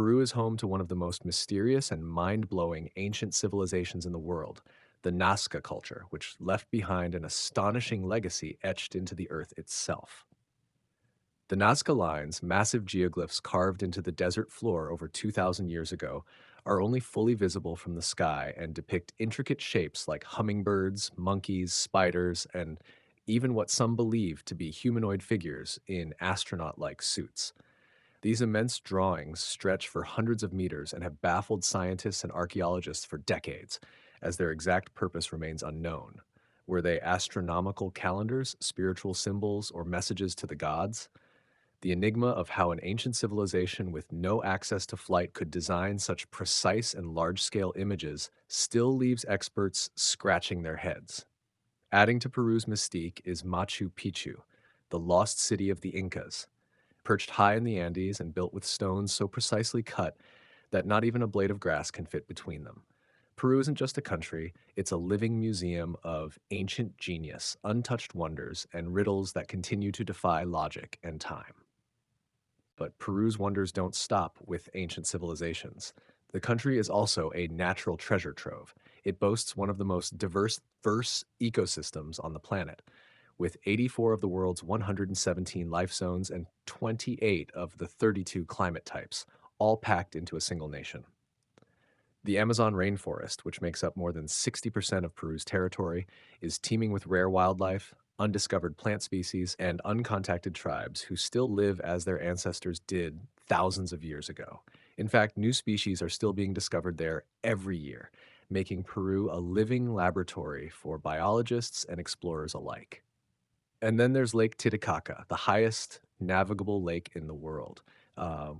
Peru is home to one of the most mysterious and mind-blowing ancient civilizations in the world, the Nazca culture, which left behind an astonishing legacy etched into the earth itself. The Nazca Lines, massive geoglyphs carved into the desert floor over 2,000 years ago, are only fully visible from the sky and depict intricate shapes like hummingbirds, monkeys, spiders, and even what some believe to be humanoid figures in astronaut-like suits. These immense drawings stretch for hundreds of meters and have baffled scientists and archaeologists for decades, as their exact purpose remains unknown. Were they astronomical calendars, spiritual symbols, or messages to the gods? The enigma of how an ancient civilization with no access to flight could design such precise and large-scale images still leaves experts scratching their heads. Adding to Peru's mystique is Machu Picchu, the lost city of the Incas. Perched high in the Andes and built with stones so precisely cut that not even a blade of grass can fit between them. Peru isn't just a country, it's a living museum of ancient genius, untouched wonders, and riddles that continue to defy logic and time. But Peru's wonders don't stop with ancient civilizations. The country is also a natural treasure trove. It boasts one of the most diverse ecosystems on the planet, with 84 of the world's 117 life zones and 28 of the 32 climate types, all packed into a single nation. The Amazon rainforest, which makes up more than 60% of Peru's territory, is teeming with rare wildlife, undiscovered plant species, and uncontacted tribes who still live as their ancestors did thousands of years ago. In fact, new species are still being discovered there every year, making Peru a living laboratory for biologists and explorers alike. And then there's Lake Titicaca, the highest navigable lake in the world,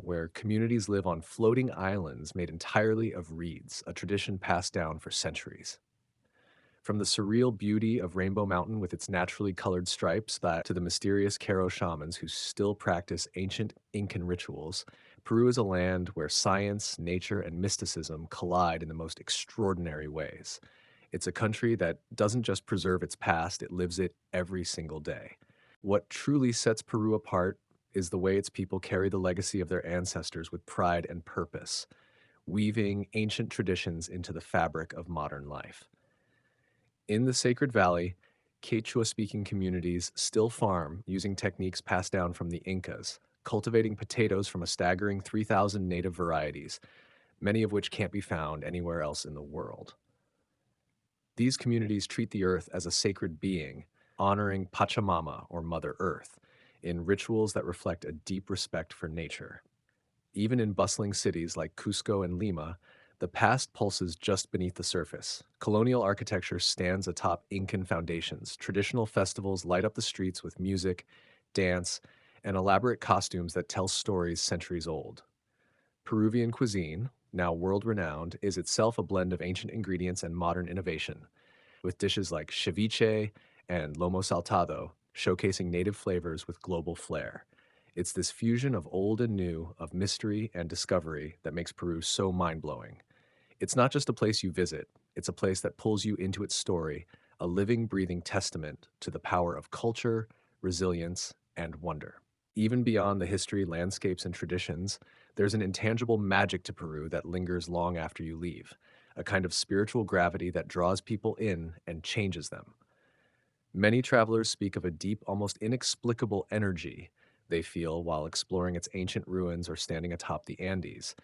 where communities live on floating islands made entirely of reeds, a tradition passed down for centuries. From the surreal beauty of Rainbow Mountain with its naturally colored stripes to the mysterious Caro shamans who still practice ancient Incan rituals, Peru is a land where science, nature, and mysticism collide in the most extraordinary ways. It's a country that doesn't just preserve its past, it lives it every single day. What truly sets Peru apart is the way its people carry the legacy of their ancestors with pride and purpose, weaving ancient traditions into the fabric of modern life. In the Sacred Valley, Quechua-speaking communities still farm using techniques passed down from the Incas, cultivating potatoes from a staggering 3,000 native varieties, many of which can't be found anywhere else in the world. These communities treat the earth as a sacred being, honoring Pachamama, or Mother Earth, in rituals that reflect a deep respect for nature. Even in bustling cities like Cusco and Lima, the past pulses just beneath the surface. Colonial architecture stands atop Incan foundations. Traditional festivals light up the streets with music, dance, and elaborate costumes that tell stories centuries old. Peruvian cuisine, now world-renowned, is itself a blend of ancient ingredients and modern innovation, with dishes like ceviche and lomo saltado showcasing native flavors with global flair. It's this fusion of old and new, of mystery and discovery that makes Peru so mind-blowing. It's not just a place you visit, it's a place that pulls you into its story, a living, breathing testament to the power of culture, resilience, and wonder. Even beyond the history, landscapes, and traditions, there's an intangible magic to Peru that lingers long after you leave, a kind of spiritual gravity that draws people in and changes them. Many travelers speak of a deep, almost inexplicable energy they feel while exploring its ancient ruins or standing atop the Andes,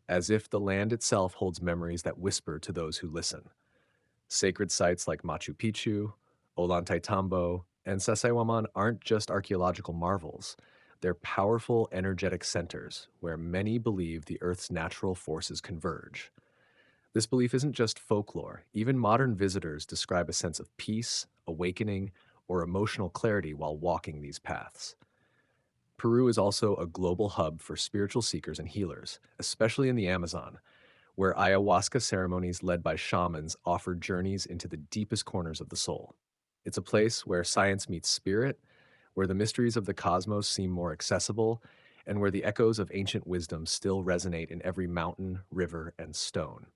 as if the land itself holds memories that whisper to those who listen. Sacred sites like Machu Picchu, Ollantaytambo, and Sacsayhuaman aren't just archaeological marvels. They're powerful, energetic centers where many believe the Earth's natural forces converge. This belief isn't just folklore. Even modern visitors describe a sense of peace, awakening, or emotional clarity while walking these paths. Peru is also a global hub for spiritual seekers and healers, especially in the Amazon, where ayahuasca ceremonies led by shamans offer journeys into the deepest corners of the soul. It's a place where science meets spirit, where the mysteries of the cosmos seem more accessible, and where the echoes of ancient wisdom still resonate in every mountain, river, and stone.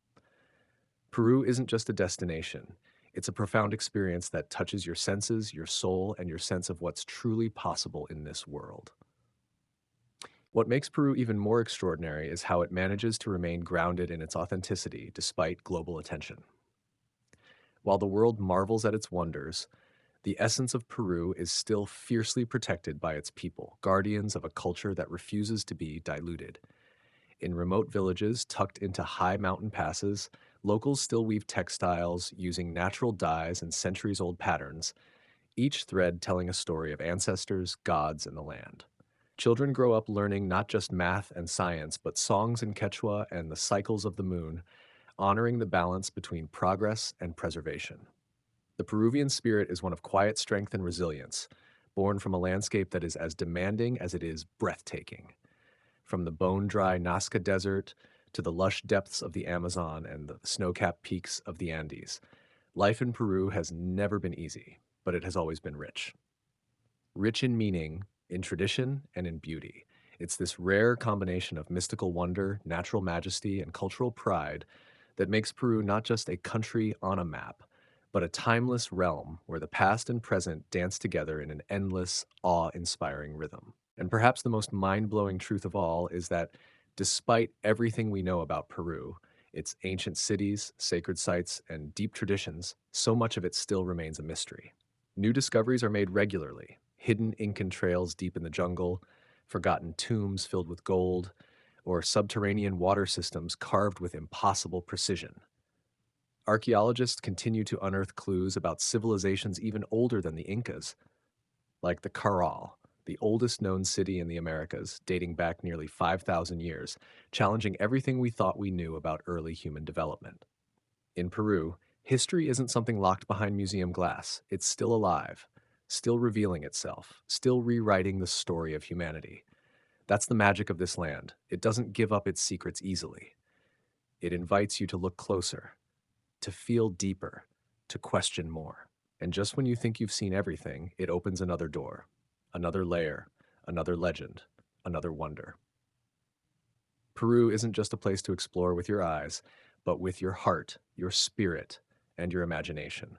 Peru isn't just a destination. It's a profound experience that touches your senses, your soul, and your sense of what's truly possible in this world. What makes Peru even more extraordinary is how it manages to remain grounded in its authenticity despite global attention. While the world marvels at its wonders, the essence of Peru is still fiercely protected by its people, guardians of a culture that refuses to be diluted. In remote villages tucked into high mountain passes, locals still weave textiles using natural dyes and centuries old patterns, each thread telling a story of ancestors, gods, and the land. Children grow up learning not just math and science, but songs in Quechua and the cycles of the moon, honoring the balance between progress and preservation. The Peruvian spirit is one of quiet strength and resilience, born from a landscape that is as demanding as it is breathtaking. From the bone-dry Nazca Desert to the lush depths of the Amazon and the snow-capped peaks of the Andes, life in Peru has never been easy, but it has always been rich. Rich in meaning, in tradition, and in beauty. It's this rare combination of mystical wonder, natural majesty, and cultural pride that makes Peru not just a country on a map, but a timeless realm where the past and present dance together in an endless, awe-inspiring rhythm. And perhaps the most mind-blowing truth of all is that despite everything we know about Peru, its ancient cities, sacred sites, and deep traditions, so much of it still remains a mystery. New discoveries are made regularly: hidden Incan trails deep in the jungle, forgotten tombs filled with gold, or subterranean water systems carved with impossible precision. Archaeologists continue to unearth clues about civilizations even older than the Incas, like the Caral, the oldest known city in the Americas, dating back nearly 5,000 years, challenging everything we thought we knew about early human development. In Peru, history isn't something locked behind museum glass. It's still alive, still revealing itself, still rewriting the story of humanity. That's the magic of this land. It doesn't give up its secrets easily. It invites you to look closer, to feel deeper, to question more. And just when you think you've seen everything, it opens another door, another layer, another legend, another wonder. Peru isn't just a place to explore with your eyes, but with your heart, your spirit, and your imagination.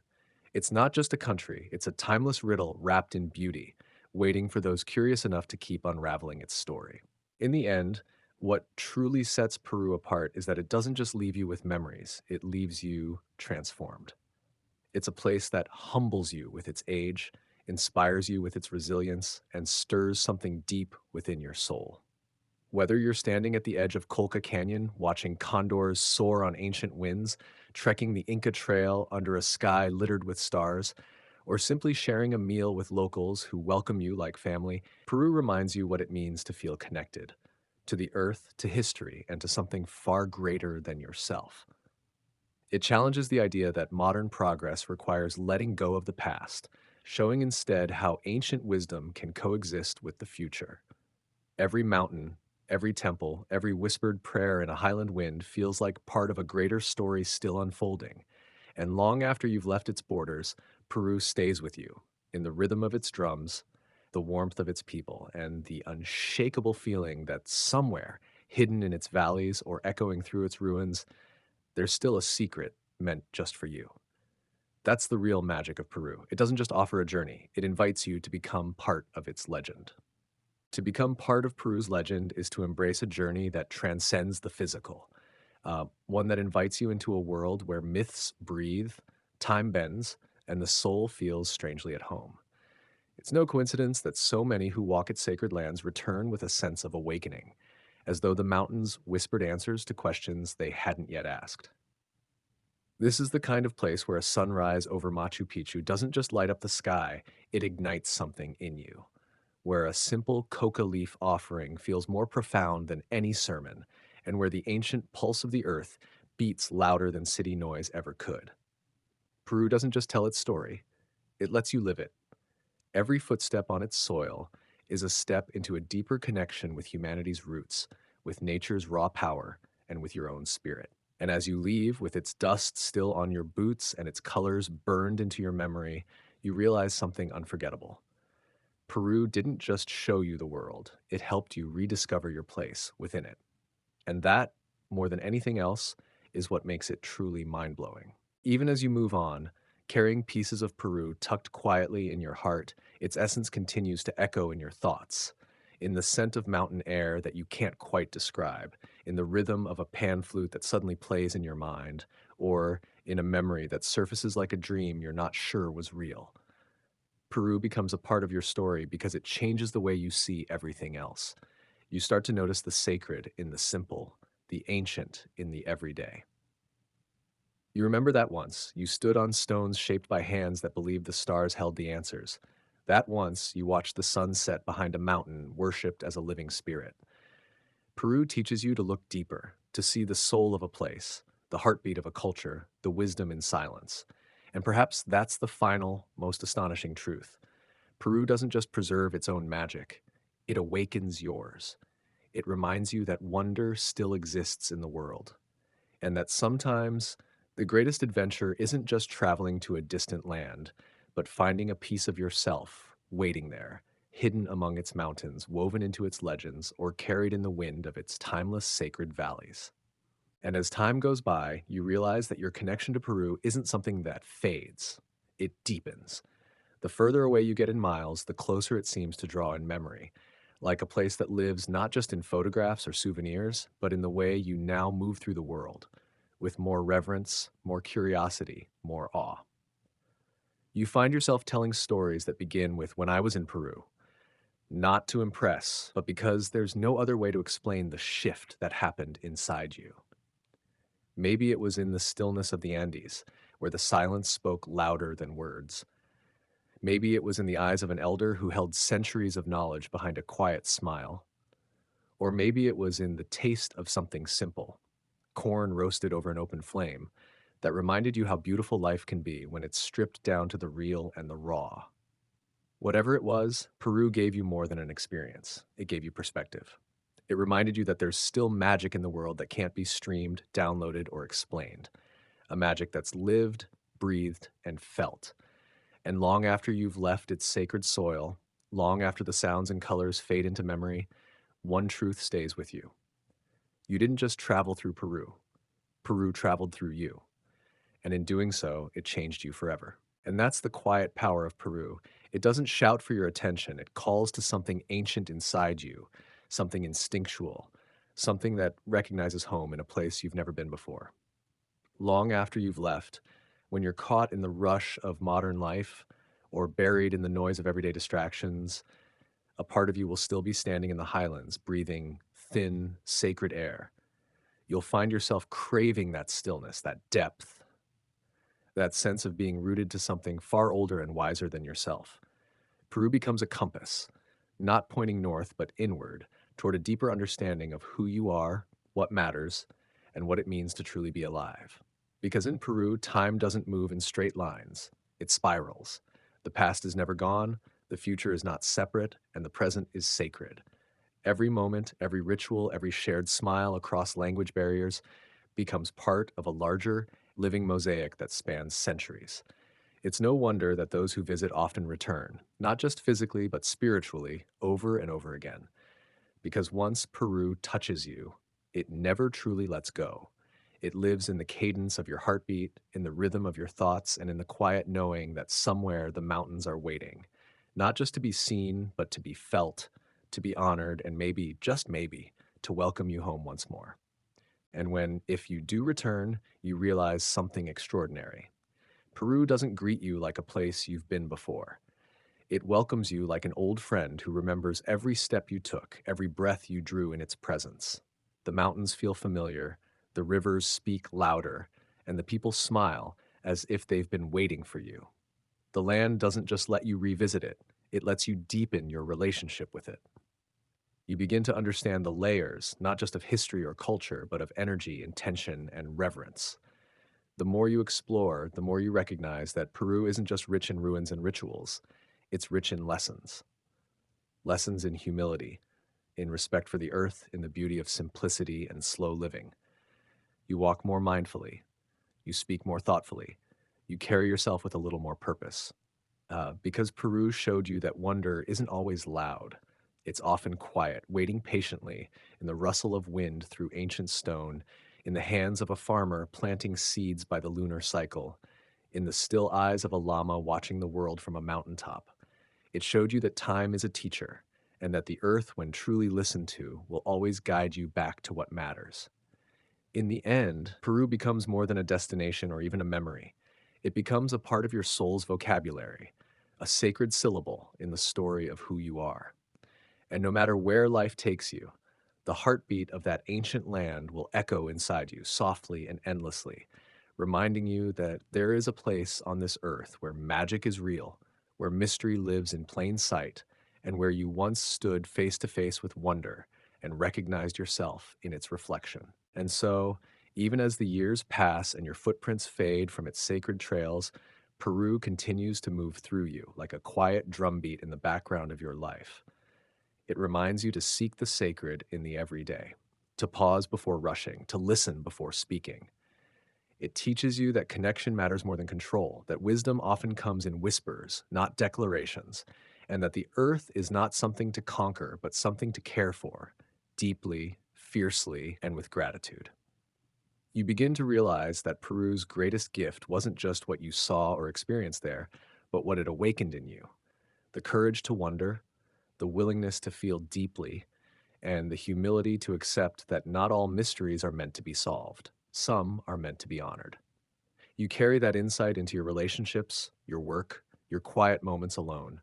It's not just a country, it's a timeless riddle wrapped in beauty, waiting for those curious enough to keep unraveling its story. In the end, what truly sets Peru apart is that it doesn't just leave you with memories, it leaves you transformed. It's a place that humbles you with its age, inspires you with its resilience, and stirs something deep within your soul. Whether you're standing at the edge of Colca Canyon, watching condors soar on ancient winds, trekking the Inca Trail under a sky littered with stars, or simply sharing a meal with locals who welcome you like family, Peru reminds you what it means to feel connected to the earth, to history, and to something far greater than yourself. It challenges the idea that modern progress requires letting go of the past, showing instead how ancient wisdom can coexist with the future. Every mountain, every temple, every whispered prayer in a highland wind feels like part of a greater story still unfolding. And long after you've left its borders, Peru stays with you in the rhythm of its drums, the warmth of its people, and the unshakable feeling that somewhere, hidden in its valleys or echoing through its ruins, there's still a secret meant just for you. That's the real magic of Peru. It doesn't just offer a journey, it invites you to become part of its legend. To become part of Peru's legend is to embrace a journey that transcends the physical, one that invites you into a world where myths breathe, time bends, and the soul feels strangely at home. It's no coincidence that so many who walk its sacred lands return with a sense of awakening, as though the mountains whispered answers to questions they hadn't yet asked. This is the kind of place where a sunrise over Machu Picchu doesn't just light up the sky, it ignites something in you. Where a simple coca leaf offering feels more profound than any sermon, and where the ancient pulse of the earth beats louder than city noise ever could. Peru doesn't just tell its story, it lets you live it. Every footstep on its soil is a step into a deeper connection with humanity's roots, with nature's raw power, and with your own spirit. And as you leave, with its dust still on your boots and its colors burned into your memory, you realize something unforgettable. Peru didn't just show you the world, it helped you rediscover your place within it. And that, more than anything else, is what makes it truly mind-blowing. Even as you move on, carrying pieces of Peru tucked quietly in your heart, its essence continues to echo in your thoughts. in the scent of mountain air that you can't quite describe, in the rhythm of a pan flute that suddenly plays in your mind, or in a memory that surfaces like a dream you're not sure was real. Peru becomes a part of your story because it changes the way you see everything else. You start to notice the sacred in the simple, the ancient in the everyday. You remember that once you stood on stones shaped by hands that believed the stars held the answers. That once you watched the sun set behind a mountain worshipped as a living spirit. Peru teaches you to look deeper, to see the soul of a place, the heartbeat of a culture, the wisdom in silence. And perhaps that's the final, most astonishing truth. Peru doesn't just preserve its own magic, it awakens yours. It reminds you that wonder still exists in the world, and that sometimes the greatest adventure isn't just traveling to a distant land, but finding a piece of yourself waiting there, hidden among its mountains, woven into its legends, or carried in the wind of its timeless sacred valleys. And as time goes by, you realize that your connection to Peru isn't something that fades, it deepens. The further away you get in miles, the closer it seems to draw in memory, like a place that lives not just in photographs or souvenirs, but in the way you now move through the world, with more reverence, more curiosity, more awe. You find yourself telling stories that begin with "when I was in Peru," not to impress, but because there's no other way to explain the shift that happened inside you. Maybe it was in the stillness of the Andes, where the silence spoke louder than words. Maybe it was in the eyes of an elder who held centuries of knowledge behind a quiet smile. Or maybe it was in the taste of something simple, corn roasted over an open flame, that reminded you how beautiful life can be when it's stripped down to the real and the raw. Whatever it was, Peru gave you more than an experience. It gave you perspective. It reminded you that there's still magic in the world that can't be streamed, downloaded, or explained. A magic that's lived, breathed, and felt. And long after you've left its sacred soil, long after the sounds and colors fade into memory, one truth stays with you. You didn't just travel through Peru. Peru traveled through you. And in doing so, it changed you forever. And that's the quiet power of Peru. It doesn't shout for your attention, it calls to something ancient inside you, something instinctual, something that recognizes home in a place you've never been before. Long after you've left, when you're caught in the rush of modern life or buried in the noise of everyday distractions, a part of you will still be standing in the highlands, breathing thin, sacred air. You'll find yourself craving that stillness, that depth, that sense of being rooted to something far older and wiser than yourself. Peru becomes a compass, not pointing north, but inward, toward a deeper understanding of who you are, what matters, and what it means to truly be alive. Because in Peru, time doesn't move in straight lines, it spirals. The past is never gone, the future is not separate, and the present is sacred. Every moment, every ritual, every shared smile across language barriers becomes part of a larger, living mosaic that spans centuries. It's no wonder that those who visit often return, not just physically, but spiritually, over and over again. Because once Peru touches you, it never truly lets go. It lives in the cadence of your heartbeat, in the rhythm of your thoughts, and in the quiet knowing that somewhere the mountains are waiting, not just to be seen, but to be felt, to be honored, and maybe, just maybe, to welcome you home once more. And when, if you do return, you realize something extraordinary. Peru doesn't greet you like a place you've been before. It welcomes you like an old friend who remembers every step you took, every breath you drew in its presence. The mountains feel familiar, the rivers speak louder, and the people smile as if they've been waiting for you. The land doesn't just let you revisit it, it lets you deepen your relationship with it. You begin to understand the layers, not just of history or culture, but of energy, intention, and reverence. The more you explore, the more you recognize that Peru isn't just rich in ruins and rituals, it's rich in lessons. Lessons in humility, in respect for the earth, in the beauty of simplicity and slow living. You walk more mindfully, you speak more thoughtfully, you carry yourself with a little more purpose. Because Peru showed you that wonder isn't always loud. It's often quiet, waiting patiently in the rustle of wind through ancient stone, in the hands of a farmer planting seeds by the lunar cycle, in the still eyes of a llama watching the world from a mountaintop. It showed you that time is a teacher, and that the earth, when truly listened to, will always guide you back to what matters. In the end, Peru becomes more than a destination or even a memory. It becomes a part of your soul's vocabulary, a sacred syllable in the story of who you are. And no matter where life takes you, the heartbeat of that ancient land will echo inside you softly and endlessly, reminding you that there is a place on this earth where magic is real, where mystery lives in plain sight, and where you once stood face to face with wonder and recognized yourself in its reflection. And so, even as the years pass and your footprints fade from its sacred trails, Peru continues to move through you like a quiet drumbeat in the background of your life. It reminds you to seek the sacred in the everyday, to pause before rushing, to listen before speaking. It teaches you that connection matters more than control, that wisdom often comes in whispers, not declarations, and that the earth is not something to conquer, but something to care for, deeply, fiercely, and with gratitude. You begin to realize that Peru's greatest gift wasn't just what you saw or experienced there, but what it awakened in you: the courage to wonder, the willingness to feel deeply, and the humility to accept that not all mysteries are meant to be solved. Some are meant to be honored. You carry that insight into your relationships, your work, your quiet moments alone.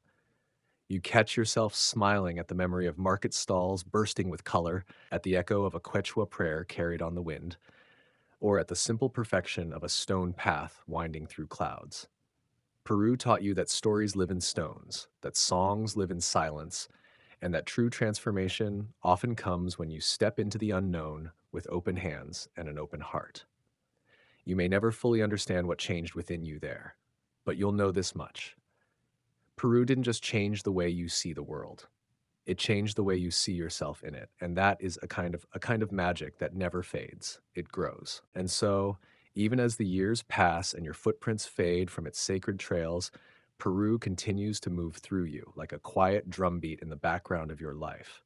You catch yourself smiling at the memory of market stalls bursting with color, at the echo of a Quechua prayer carried on the wind, or at the simple perfection of a stone path winding through clouds. Peru taught you that stories live in stones, that songs live in silence, and that true transformation often comes when you step into the unknown with open hands and an open heart. You may never fully understand what changed within you there, but you'll know this much: Peru didn't just change the way you see the world. It changed the way you see yourself in it, and that is a kind of magic that never fades. It grows. And so, even as the years pass and your footprints fade from its sacred trails, Peru continues to move through you like a quiet drumbeat in the background of your life.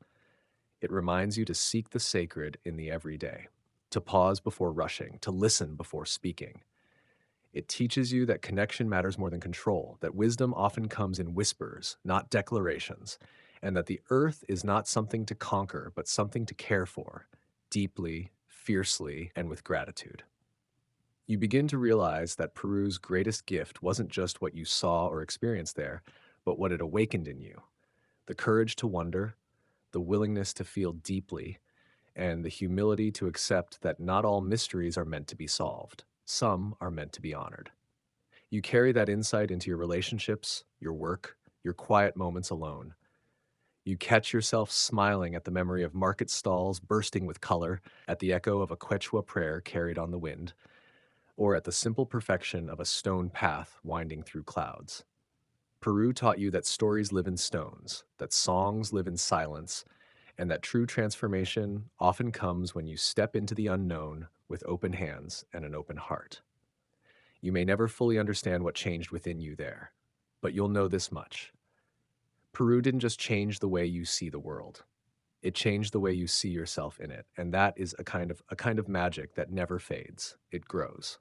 It reminds you to seek the sacred in the everyday, to pause before rushing, to listen before speaking. It teaches you that connection matters more than control, that wisdom often comes in whispers, not declarations, and that the earth is not something to conquer, but something to care for, deeply, fiercely, and with gratitude. You begin to realize that Peru's greatest gift wasn't just what you saw or experienced there, but what it awakened in you: the courage to wonder, the willingness to feel deeply, and the humility to accept that not all mysteries are meant to be solved. Some are meant to be honored. You carry that insight into your relationships, your work, your quiet moments alone. You catch yourself smiling at the memory of market stalls bursting with color, at the echo of a Quechua prayer carried on the wind, or at the simple perfection of a stone path winding through clouds. Peru taught you that stories live in stones, that songs live in silence, and that true transformation often comes when you step into the unknown with open hands and an open heart. You may never fully understand what changed within you there, but you'll know this much: Peru didn't just change the way you see the world. It changed the way you see yourself in it, and that is a kind of magic that never fades. It grows.